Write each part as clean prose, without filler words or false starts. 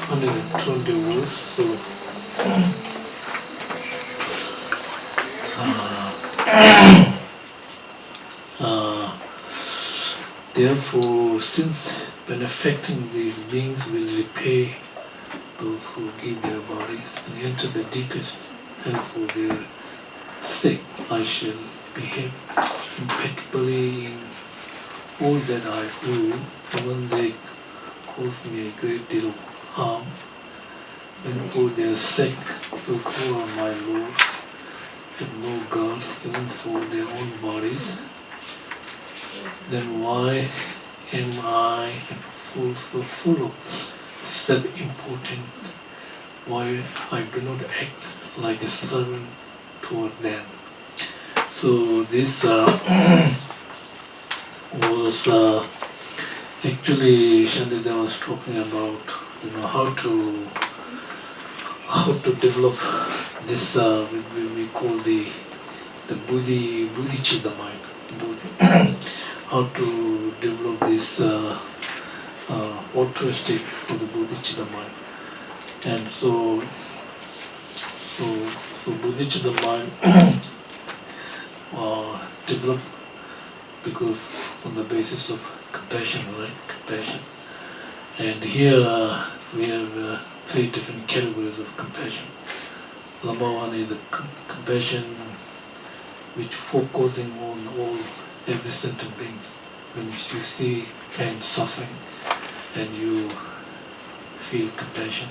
120 words. So therefore, since benefacting these beings will repay those who give their bodies and enter the deepest hell for their sake, I shall behave impeccably in all that I do, even they cause me a great deal of harm, and for their sake, those who are my lords have no guard even for their own bodies. Then why am I so full of self-importance? Why I do not act like a servant toward them? So this was actually Shandida was talking about, how to develop this we call the Bodhisattva mind. How to develop this altruistic for the Bodhisattva mind. And so Bodhisattva mind developed because on the basis of compassion, right? Compassion. And here we have 3 different categories of compassion. Number 1 is the compassion which focusing on every sentient being. When you see pain, suffering, and you feel compassion.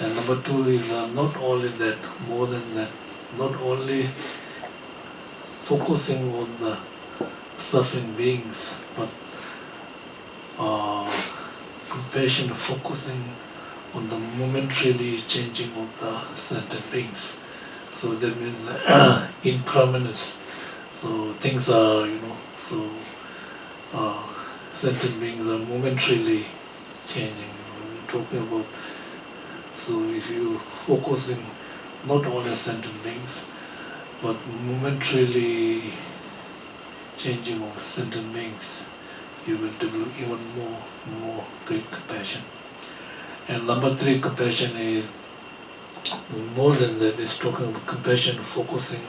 And number 2 is not only that, more than that, not only focusing on the suffering beings, but compassion focusing on the momentarily changing of the sentient beings. So that means impermanence. So things are, sentient beings are momentarily changing. We're talking about, so if you focusing not only sentient beings, but momentarily changing of sentient beings, you will develop even more great compassion. And number 3, compassion is more than that. It's talking about compassion focusing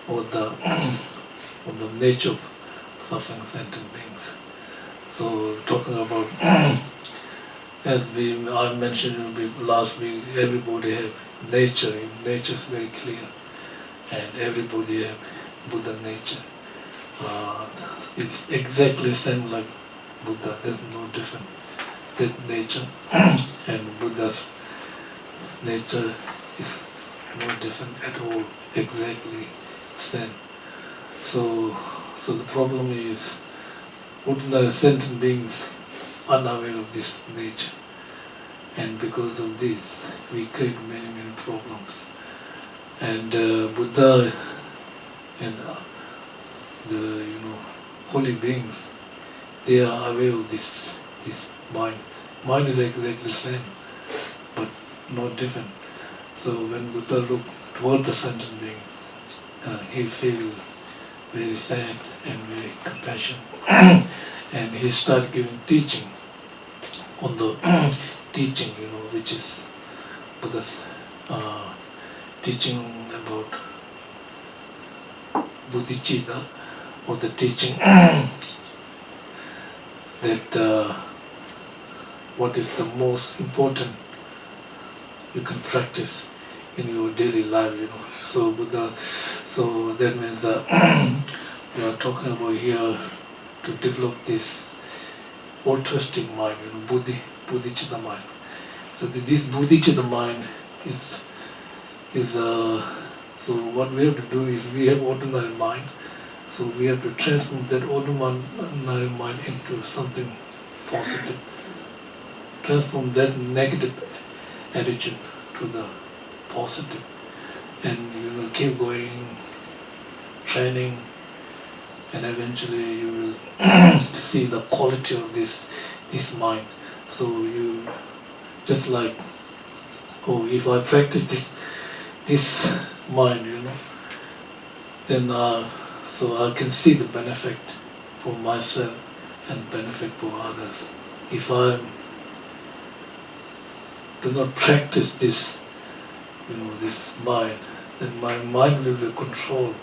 on the nature of suffering sentient beings. So talking about as I mentioned last week, everybody have nature. Nature is very clear, and everybody have Buddha nature. It's exactly same like Buddha. There's no different. That nature and Buddha's nature is no different at all. Exactly same. So the problem is ordinary sentient beings unaware of this nature, and because of this we create many problems. And Buddha and the holy beings, they are aware of this mind. Mind is exactly the same, but not different. So when Buddha looked toward the sentient being, he felt very sad and very compassionate, and he started giving teaching on the teaching, which is Buddha's teaching about Bodhicitta, or the teaching that what is the most important you can practice in your daily life, So Buddha, so that means we are talking about here to develop this altruistic mind, Bodhicitta mind. So this Bodhicitta mind is so what we have to do is we have ordinary mind, so we have to transform that ordinary mind into something positive. Transform that negative attitude to the positive, and you will keep going, training, and eventually you will see the quality of this mind. So you just like, if I practice this mind, then so I can see the benefit for myself and benefit for others. If I'm do not practice this, this mind, then my mind will be controlled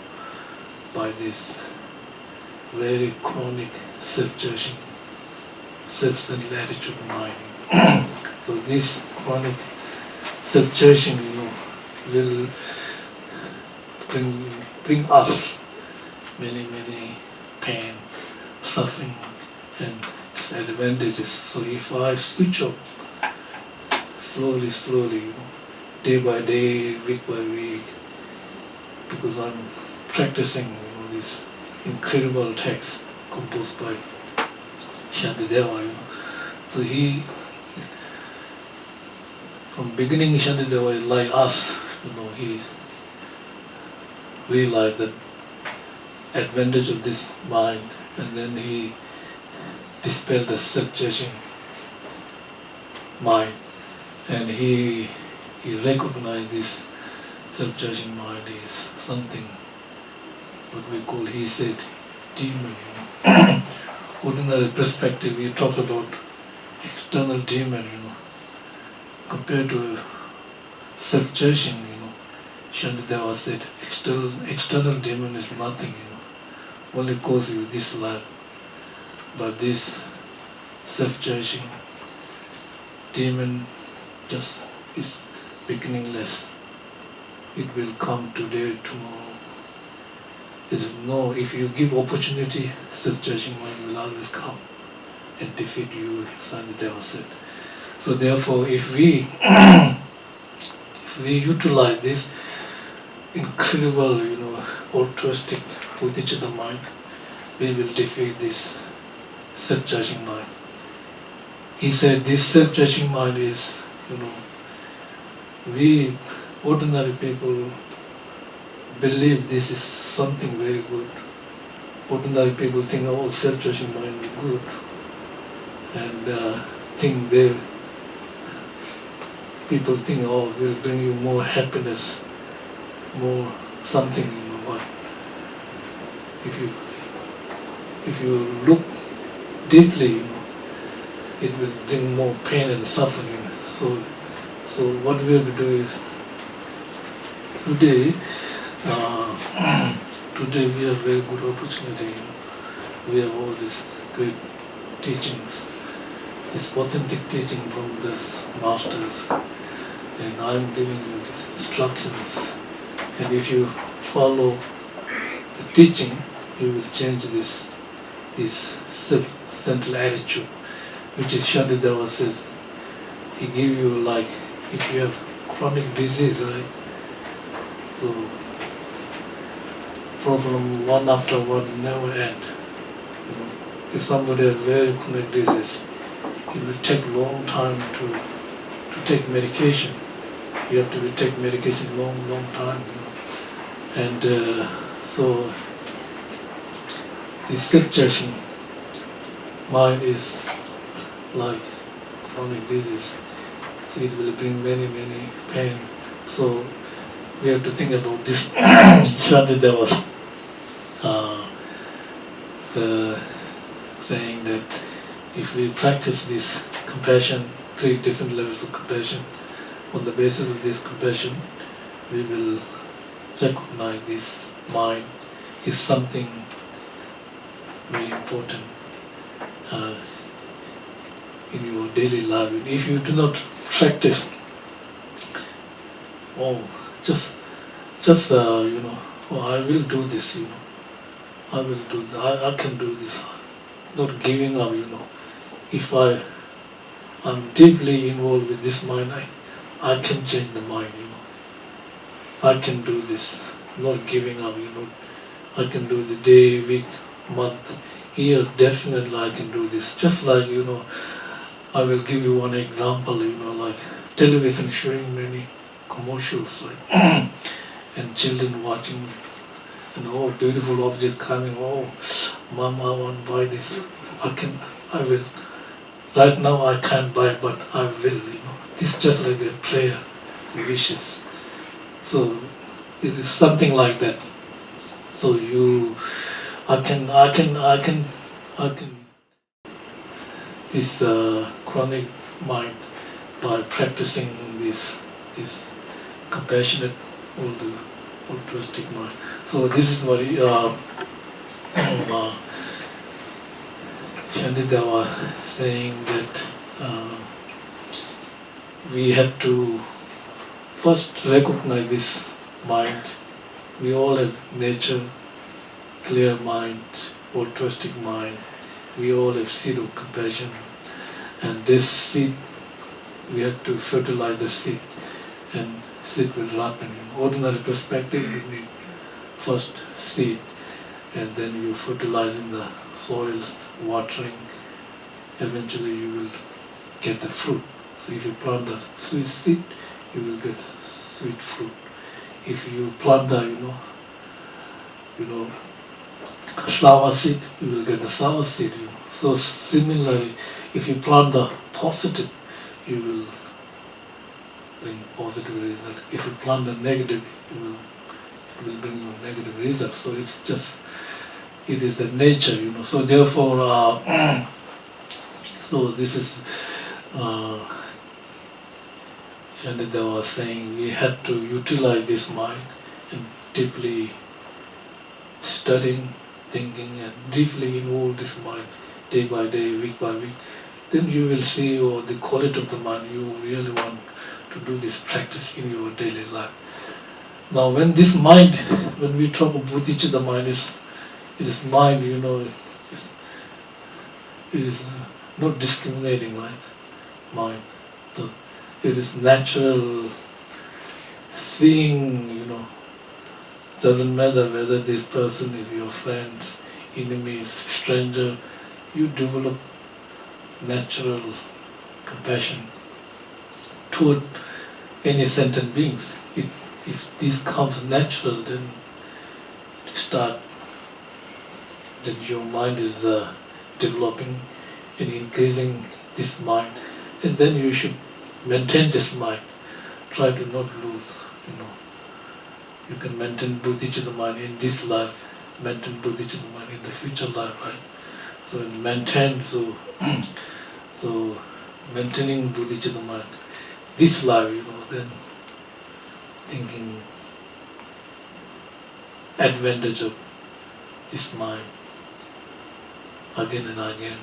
by this very chronic self-judging, self-centered attitude mind. So this chronic self-judging, will bring us many pain, suffering, and disadvantages. So if I switch off slowly, day by day, week by week, because I'm practicing, this incredible text composed by Shantideva, So from beginning Shantideva, like us, he realized that advantage of this mind, and then he dispelled the self-judging mind, and he recognized this self-judging mind is something what we call, he said, demon. Ordinary perspective, we talk about external demon, compared to self-judging, Shantideva said, external demon is nothing, only cause you this life. But this self-judging demon just is beginningless. It will come today, tomorrow. If you give opportunity, self-judging mind will always come and defeat you, Shantideva said. So therefore, if we utilize this incredible, altruistic Bodhisattva mind, we will defeat this self-judging mind. He said this self-judging mind is, we ordinary people believe this is something very good. Ordinary people think, oh, self-judging mind is good, and people think, oh, will bring you more happiness, more something, but if you look deeply, it will bring more pain and suffering. So what we have to do is, today we have very good opportunity. We have all these great teachings, this authentic teaching from this masters, and I'm giving you these instructions. And if you follow the teaching, you will change this self-centered attitude, which is Shantideva says. He give you, like, if you have chronic disease, right? So problem one after one never end. If somebody has very chronic disease, it will take long time to take medication. You have to take medication long time, And so the self-judging mind is like chronic disease. So it will bring many pain. So we have to think about this. Shantideva was saying that if we practice this compassion, 3 different levels of compassion, on the basis of this compassion, we will recognize this mind is something very important in your daily life. If you do not practice, I will do this, I will do that, I can do this, not giving up, If I'm deeply involved with this mind, I can change the mind, I can do this, not giving up, I can do the day, week, month, year, definitely I can do this. Just like, I will give you one example, like television showing many commercials, like, and children watching, and beautiful object coming, Mom, I want to buy this, I will. Right now I can't buy, but I will, It's just like a prayer, wishes. So it is something like that. So I can this chronic mind by practicing this compassionate altruistic mind. So this is what Shandita was saying, that we have to first recognize this mind. We all have nature, clear mind, altruistic mind. We all have seed of compassion, and this seed, we have to fertilize the seed, and seed will ripen. In ordinary perspective, you need first seed, and then you fertilize in the soils, watering. Eventually, you will get the fruit. So if you plant the sweet seed, you will get sweet fruit. If you plant the, sour seed, you will get the sour seed. So similarly, if you plant the positive, you will bring positive result. If you plant the negative, it will bring you negative result. So it is the nature, So therefore, so this is. Shandita was saying, we have to utilize this mind and deeply studying, thinking, and deeply involve this mind day by day, week by week. Then you will see the quality of the mind. You really want to do this practice in your daily life. Now, when this mind, when we talk of bodhicitta, the mind it is mind. It is not discriminating, right? Mind. No. It is natural seeing, doesn't matter whether this person is your friend, enemy, stranger, you develop natural compassion toward any sentient beings. If this comes natural, then your mind is developing and increasing this mind, and then you should maintain this mind. Try to not lose, You can maintain bodhicitta mind in this life, maintain bodhicitta mind in the future life, right? So so maintaining bodhicitta mind, this life, then thinking advantage of this mind again and again.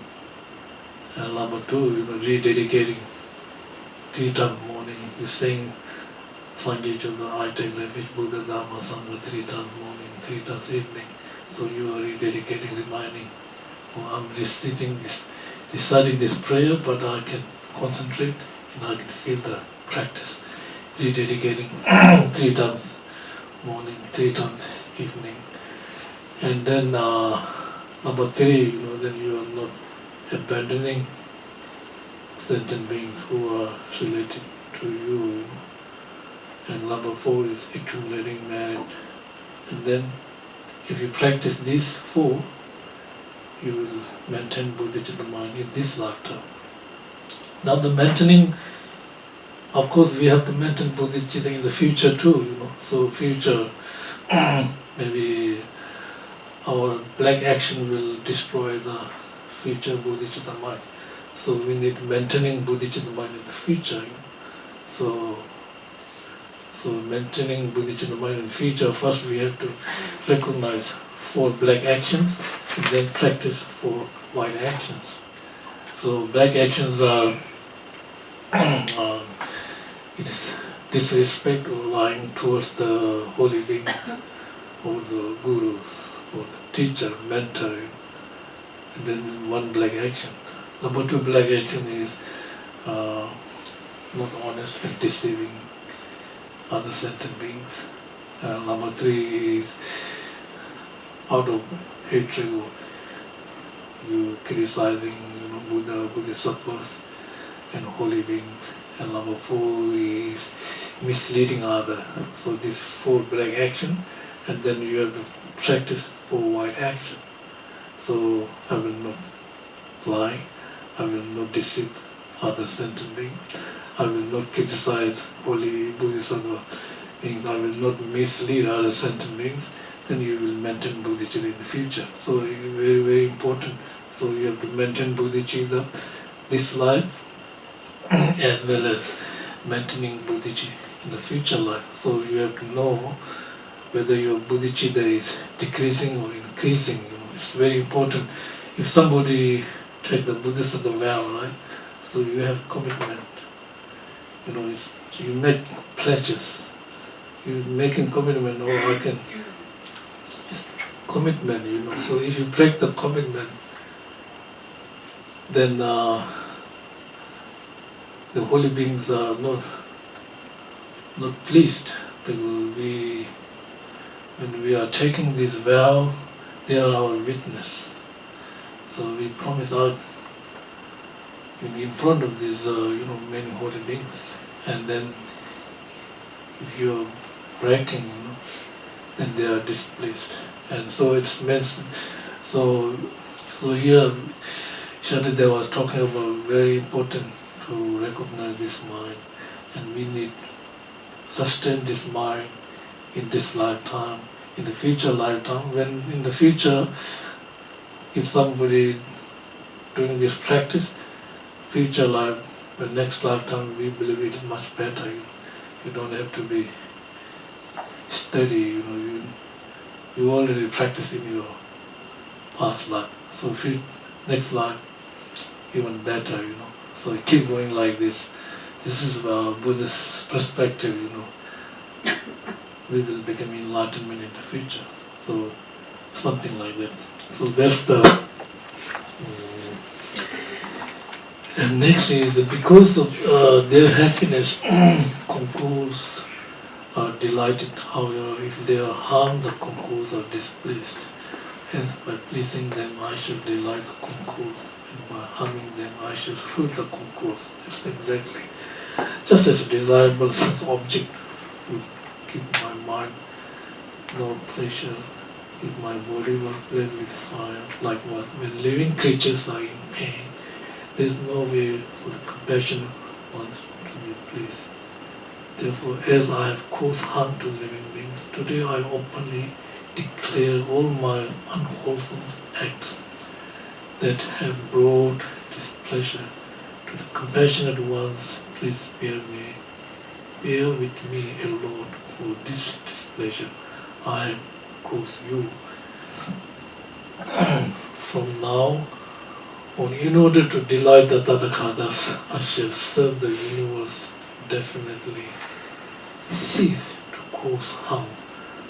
And number two, rededicating 3 times morning, you saying Sangechoga, I take refuge, Buddha, Dharma, Sangha, 3 times morning, 3 times evening. So you are rededicating, reminding, I'm reciting this prayer, but I can concentrate and I can feel the practice. Rededicating 3 times morning, 3 times evening. And then number 3, then you are not abandoning sentient beings who are related to you. And number 4 is accumulating merit. And then if you practice these 4, you will maintain bodhicitta mind in this lifetime. Now the maintaining, of course we have to maintain bodhicitta in the future too, So future, maybe our black action will destroy the future bodhicitta mind. So we need maintaining bodhicitta mind in the future. So maintaining bodhicitta mind in the future, first we have to recognize 4 black actions and then practice 4 white actions. So black actions are it is disrespect or lying towards the holy beings or the gurus or the teacher, mentor, and then 1 black action. Number 2 black action is not honest and deceiving other sentient beings. Number 3 is out of hatred, you criticizing Buddha, Bodhisattvas and holy beings. And number 4 is misleading others. So this 4 black action, and then you have to practice 4 white action. So I will not lie, I will not deceive other sentient beings, I will not criticize holy Bodhisattva beings, I will not mislead other sentient beings, then you will maintain bodhicitta in the future. So very, very important. So you have to maintain bodhicitta this life as well as maintaining bodhicitta in the future life. So you have to know whether your bodhicitta is decreasing or increasing. It's very important. If somebody take the Buddhist vow, right? So you have commitment. So you make pledges. You making commitment. Oh, I can. It's commitment. So if you break the commitment, then the holy beings are not pleased, because when we are taking this vow, they are our witness. So we promise out in front of these many holy beings, and then if you are breaking, then they are displeased, and so it's meant. So here Shantideva was talking about very important to recognize this mind, and we need sustain this mind in this lifetime, in the future lifetime. When in the future, if somebody doing this practice, future life, the next lifetime, we believe it is much better. You don't have to be steady. You already practice in your past life. So next life, even better. So keep going like this. This is our Buddhist perspective. We will become enlightenment in the future. So something like that. So that's the. And next is that because of their happiness, concours are delighted. However, if they are harmed, the concours are displeased. Hence, by pleasing them, I shall delight the concours, and by harming them, I shall hurt the concours. That's exactly. Just as a desirable sense object would give my mind no pleasure if my body was blazed with fire. Likewise, when living creatures are in pain, there is no way for the compassionate ones to be pleased. Therefore, as I have caused harm to living beings, today I openly declare all my unwholesome acts that have brought displeasure to the compassionate ones. Please bear with me, O Lord, for this displeasure I have caused you. From now on, in order to delight the Tathagatas, I shall serve the universe, definitely cease to cause harm.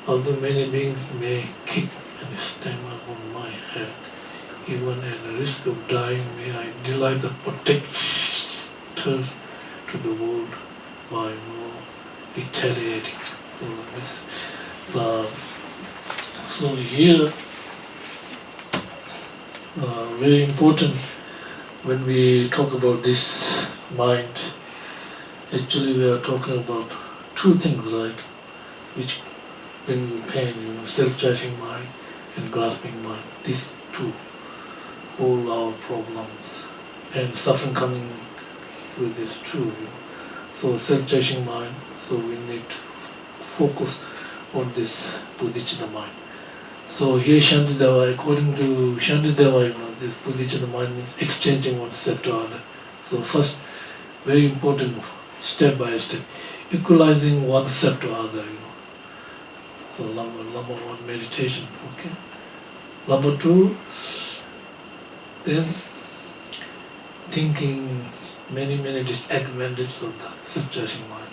Although many beings may kick and stammer on my head, even at the risk of dying, may I delight the protectors to the world by no retaliating. So here, very important when we talk about this mind. Actually, we are talking about two things, right? Which bring you pain, self-judging mind and grasping mind. These two, all our problems and suffering coming through these two. So self-judging mind. So we need to focus on this bodhicitta mind. So here Shantideva, according to Shantideva, this bodhicitta mind means exchanging one step to other. So first, very important, step by step, equalizing one step to other. So number one, meditation. Okay. Number two, then thinking many disadvantages of the self-judging mind.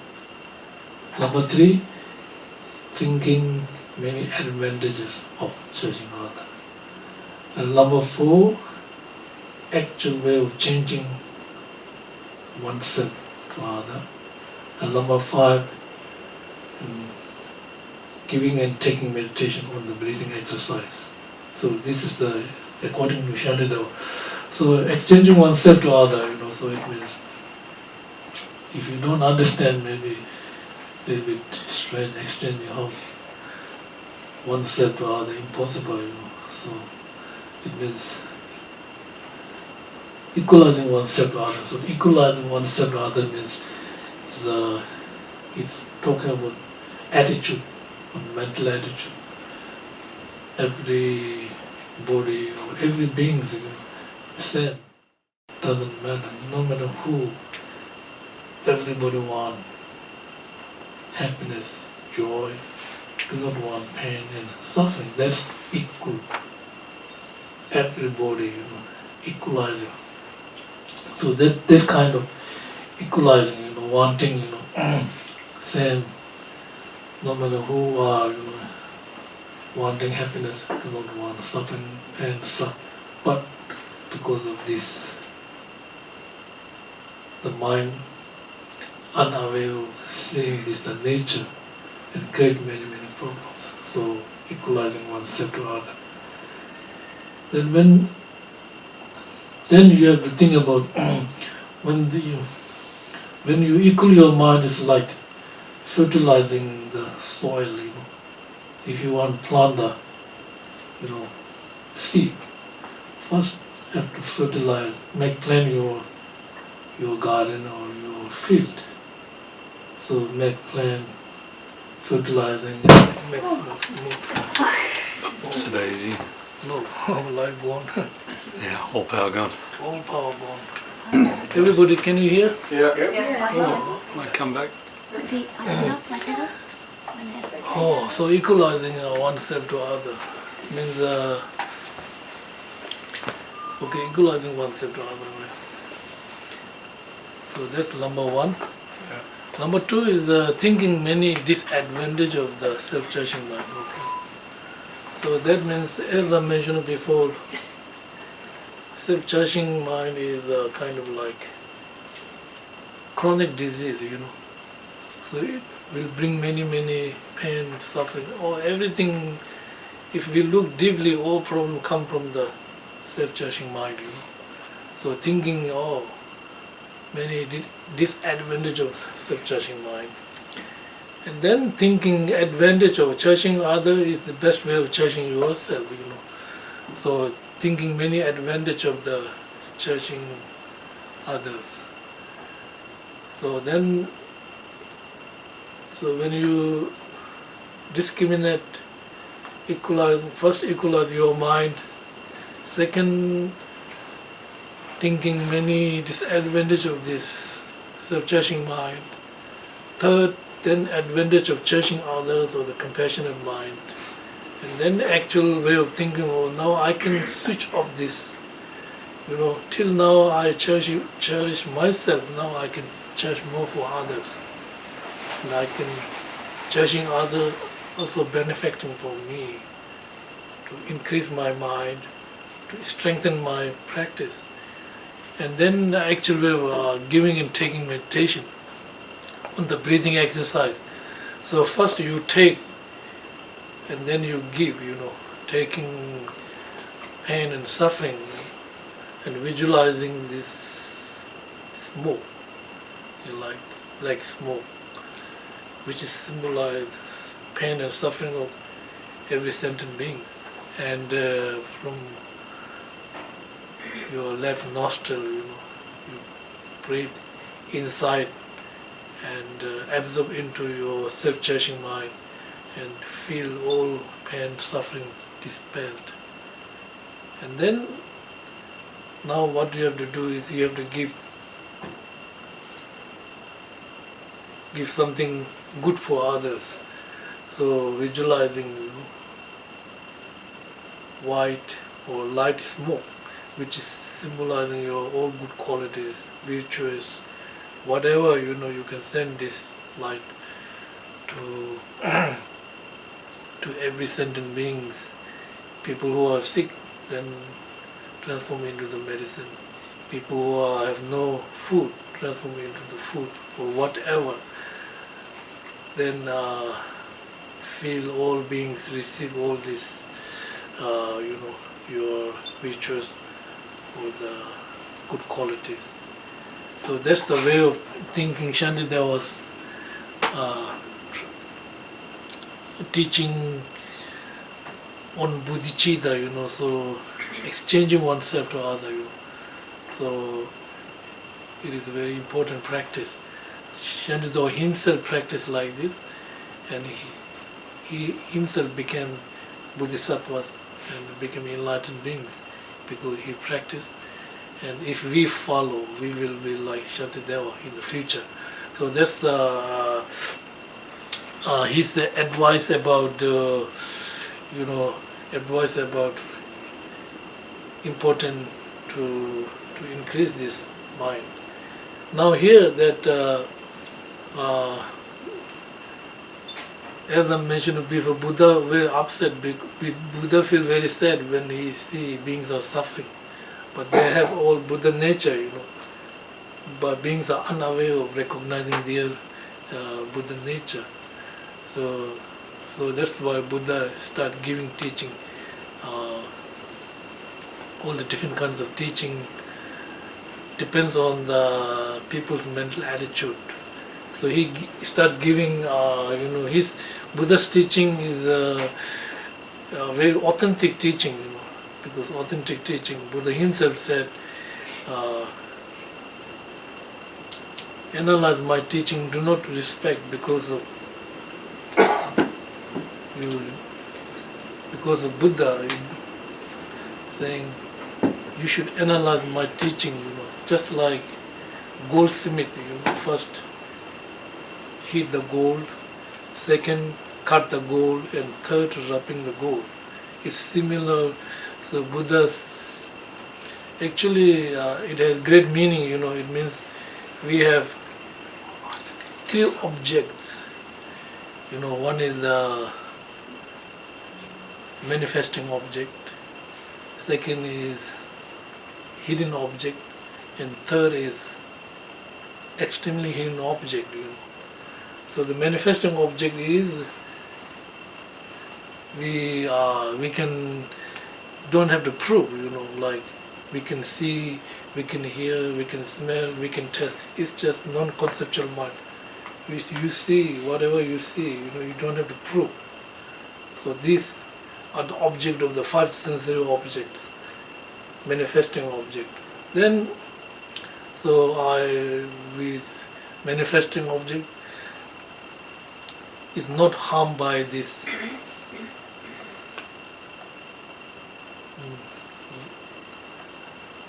Number three, thinking many advantages of judging others. And number four, actual way of changing oneself to other. And number five, giving and taking meditation on the breathing exercise. So this is the, according to Shantideva. So exchanging oneself to other, so it means if you don't understand, maybe a little bit strange exchanging of oneself to other, impossible, So it means equalizing oneself to other. So equalizing oneself to other means it's talking about attitude, on mental attitude. Every body or every being, same. Doesn't matter, no matter who everybody want happiness, joy, do not want pain and suffering. That's equal. Everybody, equalizing. So that kind of equalizing, wanting, same, no matter who are, wanting happiness, do not want suffering and stuff. But because of this, the mind unaware of seeing this, the nature, and create many problems. So equalizing oneself to other. Then you have to think about when you equal your mind, it's like fertilizing the soil. If you want to plant the seed, first you have to fertilize, plant your garden or your field. So make plant fertilizing and make Oops, a daisy. no light gone. Yeah, all power gone. All power gone. Everybody, can you hear? Oh, might come back. Oh, so equalizing oneself to other means okay, equalizing oneself to other. So that's number one. Number two is thinking many disadvantage of the self-judging mind. Okay. So that means, as I mentioned before, self-judging mind is kind of like chronic disease, So it will bring many pain, suffering, or everything. If we look deeply, all problems come from the self-judging mind, So thinking, many disadvantage of self-judging mind. And then thinking advantage of judging other is the best way of judging yourself, So thinking many advantage of the judging others. So when you discriminate, first equalize your mind, second thinking many disadvantage of this self-judging mind, third then advantage of judging others or the compassionate mind, and then actual way of thinking, now I can switch off this. Till now I cherish myself, now I can cherish more for others. And I can judging others also benefiting from me, to increase my mind, to strengthen my practice. And then the actual way of giving and taking meditation on the breathing exercise. So first you take and then you give, taking pain and suffering and visualizing this smoke, like smoke, which is symbolize pain and suffering of every sentient being. And from your left nostril, you breathe inside and absorb into your self-judging mind and feel all pain, suffering dispelled. And then, now what you have to do is you have to give something good for others. So visualizing, white or light smoke, which is symbolizing your all good qualities, virtuous, whatever, you can send this light to to every sentient beings. People who are sick, then transform into the medicine. People who have no food, transform into the food, or whatever. Then feel all beings receive all this, your virtues or the good qualities. So that's the way of thinking. Shantideva was teaching on bodhicitta, so exchanging oneself to other, So it is a very important practice. Shantideva himself practiced like this, and he himself became Bodhisattvas and became enlightened beings because he practiced. And if we follow, we will be like Shantideva in the future. So that's his advice about advice about important to increase this mind. Now here that as I mentioned before, Buddha very upset. Buddha feel very sad when he see beings are suffering, but they have all Buddha nature, but beings are unaware of recognizing their Buddha nature. So that's why Buddha start giving teaching, all the different kinds of teaching depends on the people's mental attitude. So he start giving, his Buddha's teaching is a very authentic teaching, because authentic teaching, Buddha himself said, analyze my teaching, do not respect because of Buddha saying you should analyze my teaching, just like goldsmith, first heat the gold, second cut the gold, and third wrapping the gold. It's similar. So Buddha's actually it has great meaning. It means we have three objects. One is the manifesting object, second is hidden object, and third is extremely hidden object. So the manifesting object is we don't have to prove, like we can see, we can hear, we can smell, we can taste. It's just non-conceptual mind. You see whatever you see, you don't have to prove. So these are the object of the five sensory objects, manifesting object. Then, with manifesting object is not harmed by this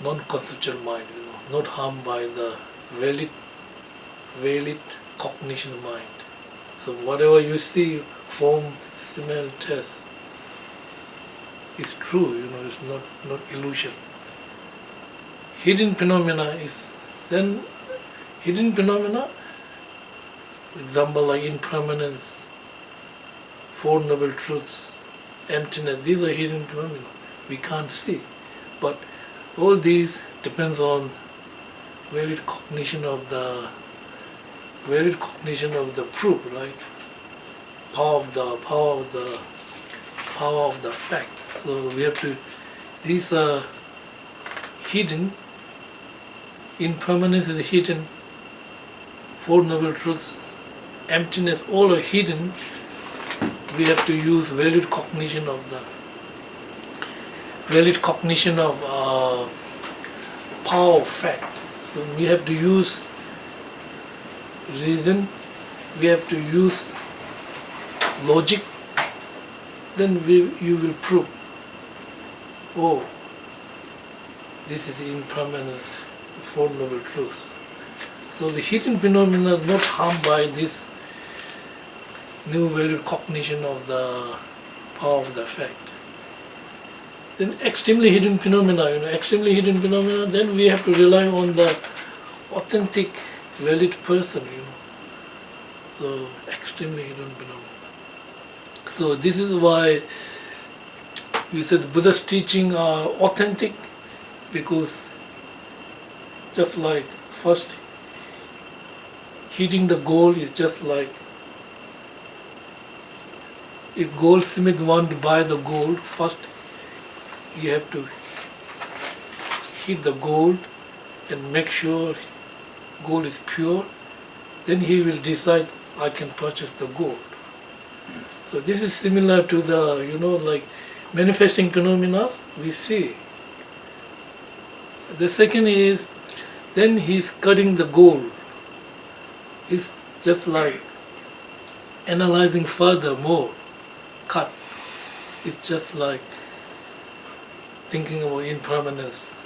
non-conceptual mind, not harmed by the valid cognition mind. So whatever you see, form, smell, taste, is true, it's not illusion. Hidden phenomena is then hidden phenomena, example like impermanence, Four Noble Truths, emptiness, these are hidden phenomena. We can't see. But all these depends on valid cognition of the proof, right? Power of the fact. So we have to, these are hidden, impermanence is hidden, Four Noble Truths, emptiness, all are hidden. We have to use valid cognition of power of fact. So we have to use reason, we have to use logic, then you will prove, oh, this is impermanence, Four Noble Truths. So the hidden phenomena is not harmed by this new valid cognition of the power of the fact. Then extremely hidden phenomena, then we have to rely on the authentic, valid person, So extremely hidden phenomena. So this is why we said Buddha's teaching are authentic, because just like first heating the gold is just like if goldsmith want to buy the gold, first you have to heat the gold and make sure gold is pure, then he will decide I can purchase the gold. So this is similar to the, like manifesting phenomena we see. The second is, then he's cutting the gold. It's just like analyzing further more, cut. It's just like thinking about impermanence,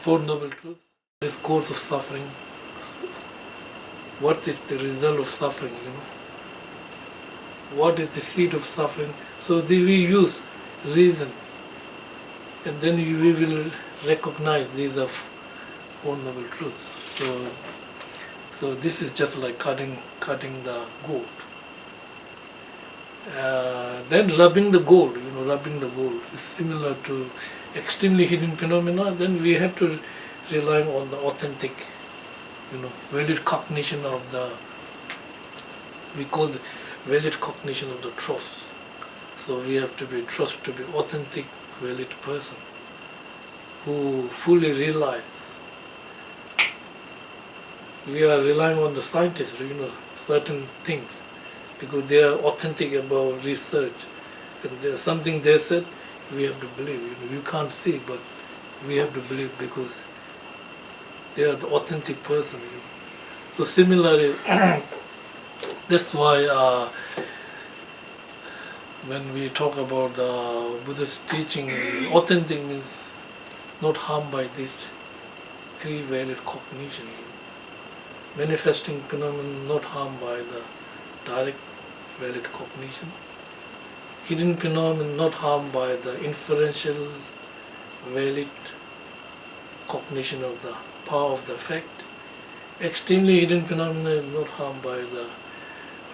Four Noble Truths, this course of suffering, what is the result of suffering, what is the seed of suffering. So we use reason, and then we will recognize these are Four Noble Truths. So this is just like cutting the gold. Then rubbing the gold, rubbing the gold is similar to extremely hidden phenomena. Then we have to rely on the authentic, valid cognition of we call the valid cognition of the truth. So we have to be trust to be authentic, valid person who fully realize. We are relying on the scientists, certain things, because they are authentic about research. And there's something they said, we have to believe. You can't see, but we have to believe because they are the authentic person. So similarly, that's why when we talk about the Buddhist teaching, authentic means not harmed by these three valid cognition. Manifesting phenomenon not harmed by the direct valid cognition. Hidden phenomenon not harmed by the inferential valid cognition of the power of the effect. Extremely hidden phenomena is not harmed by the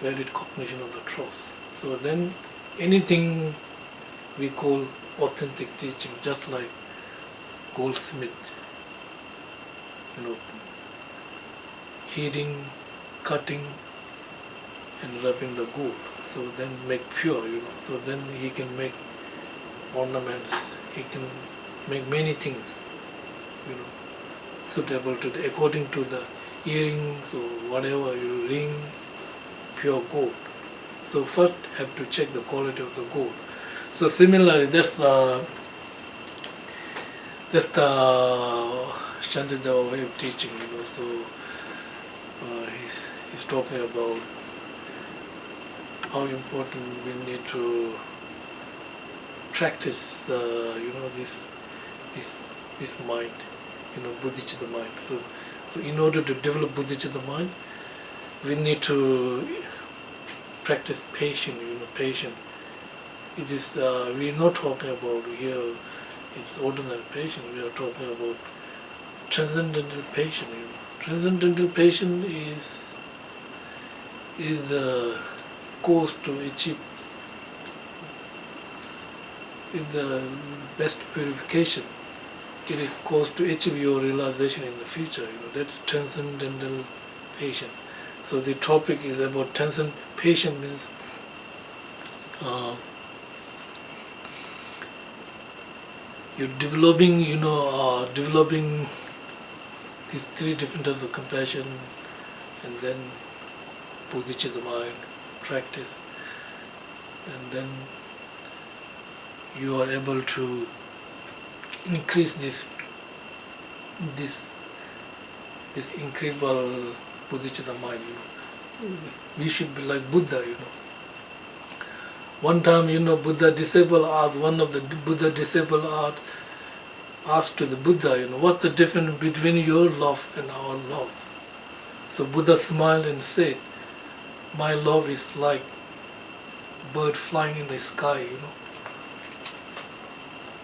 valid cognition of the truth. So then anything we call authentic teaching, just like goldsmith, heating, cutting, and rubbing the gold. So then make pure, So then he can make ornaments, he can make many things, suitable to according to the earrings or whatever, ring, pure gold. So first have to check the quality of the gold. So similarly, that's the Shantideva way of teaching, So he's talking about how important we need to practice, this mind, Bodhisattva mind. So in order to develop Bodhisattva mind, we need to practice patience, patience. It is we're not talking about here. It's ordinary patience. We are talking about transcendental patience. Transcendental patience is the course to achieve. It's the best purification. It is course to achieve your realization in the future. That's transcendental patience. So the topic is about transcendental patience means you're developing, developing these three different types of compassion, and then bodhicitta mind, practice, and then you are able to increase this incredible bodhicitta mind. We should be like Buddha. One time, Buddha disciple asked, one of the Buddha disciple asked to the Buddha, what's the difference between your love and our love? So Buddha smiled and said, my love is like bird flying in the sky,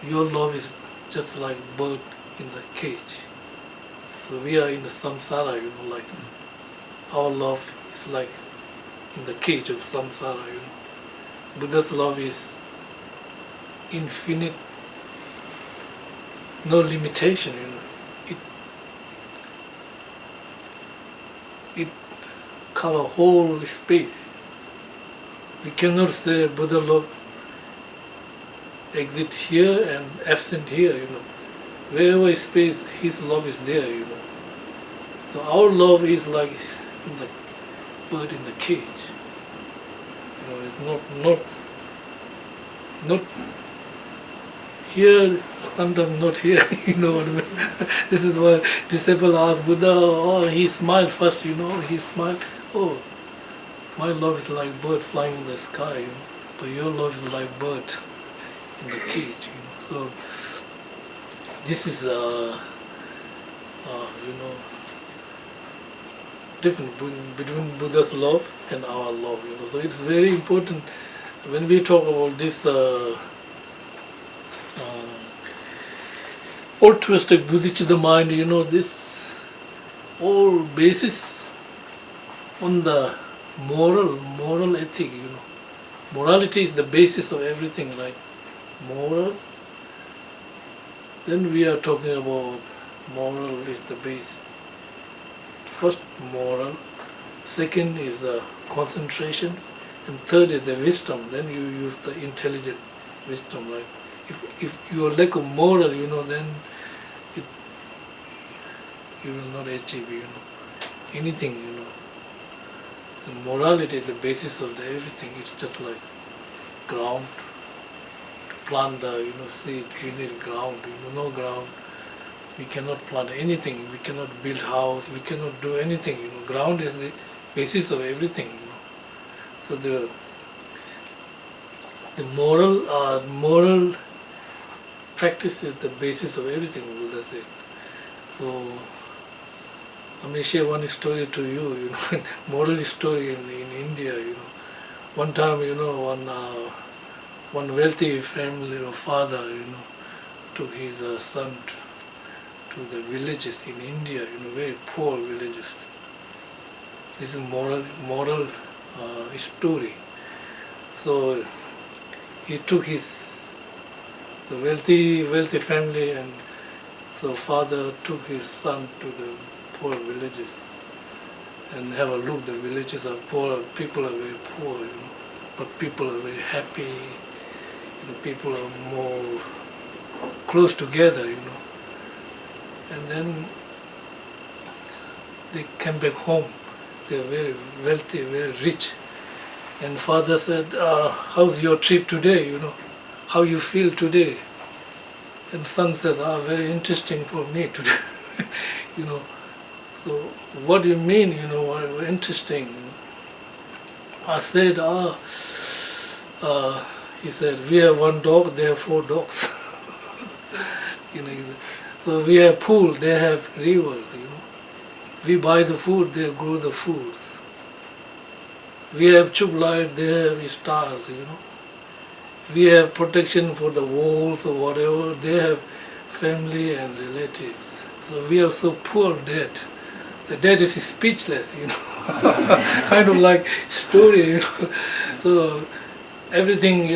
Your love is just like bird in the cage. So we are in the samsara, like our love is like in the cage of samsara, Buddha's love is infinite, no limitation, It covers whole space. We cannot say Buddha love exists here and absent here, Wherever space, his love is there, So our love is like in the bird in the cage. It's not here, sometimes not here, what I mean. This is why disciple asked Buddha, he smiled first, he smiled, my love is like bird flying in the sky, but your love is like bird in the cage, So this is, different between Buddha's love and our love. So it's very important when we talk about this altruistic Bodhicitta mind. This all basis on the moral ethic. Morality is the basis of everything, right? Moral. Then we are talking about moral is the base. First, moral. Second is the concentration. And third is the wisdom. Then you use the intelligent wisdom, right? If you lack of moral, then you will not achieve, anything, The morality is the basis of everything. It's just like ground. To plant the, seed, we need ground. No ground, we cannot plant anything. We cannot build house. We cannot do anything. Ground is the basis of everything. So the moral practice is the basis of everything, Buddha said. So I may share one story to you, moral story in India, One time, one wealthy family or father, took his son to the villages in India, very poor villages. This is moral story. So he took the wealthy family, and the father took his son to the poor villages and have a look. The villages are poor, people are very poor, but people are very happy. People are more close together, And then they came back home. They are very wealthy, very rich. And father said, how's your trip today, How you feel today? And son said, very interesting for me today, So what do you mean, interesting? I said, he said, we have one dog, they have 4 dogs. So we have pool, they have rivers, We buy the food, they grow the foods. We have tube light, they have stars, We have protection for the walls or whatever, they have family and relatives. So we are so poor dead. The dead is speechless, kind of like story, So everything,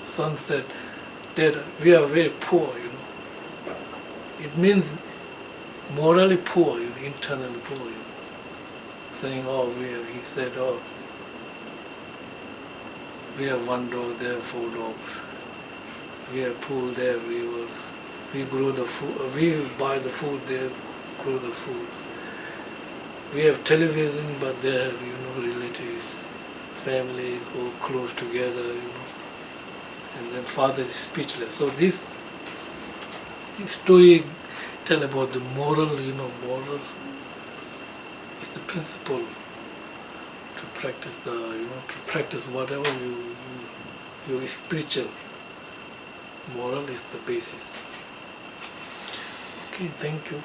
son said, dead, we are very poor, It means morally poor, internally poor, Saying, he said, we have 1 dog, they have 4 dogs. We have pool, they have rivers. We grow the food, we buy the food, they grow the foods. We have television, but they have, relatives, families, all close together, And then father is speechless. So this story tell about the moral, moral is the principle to practice to practice whatever you spiritual. Moral is the basis. Okay, thank you.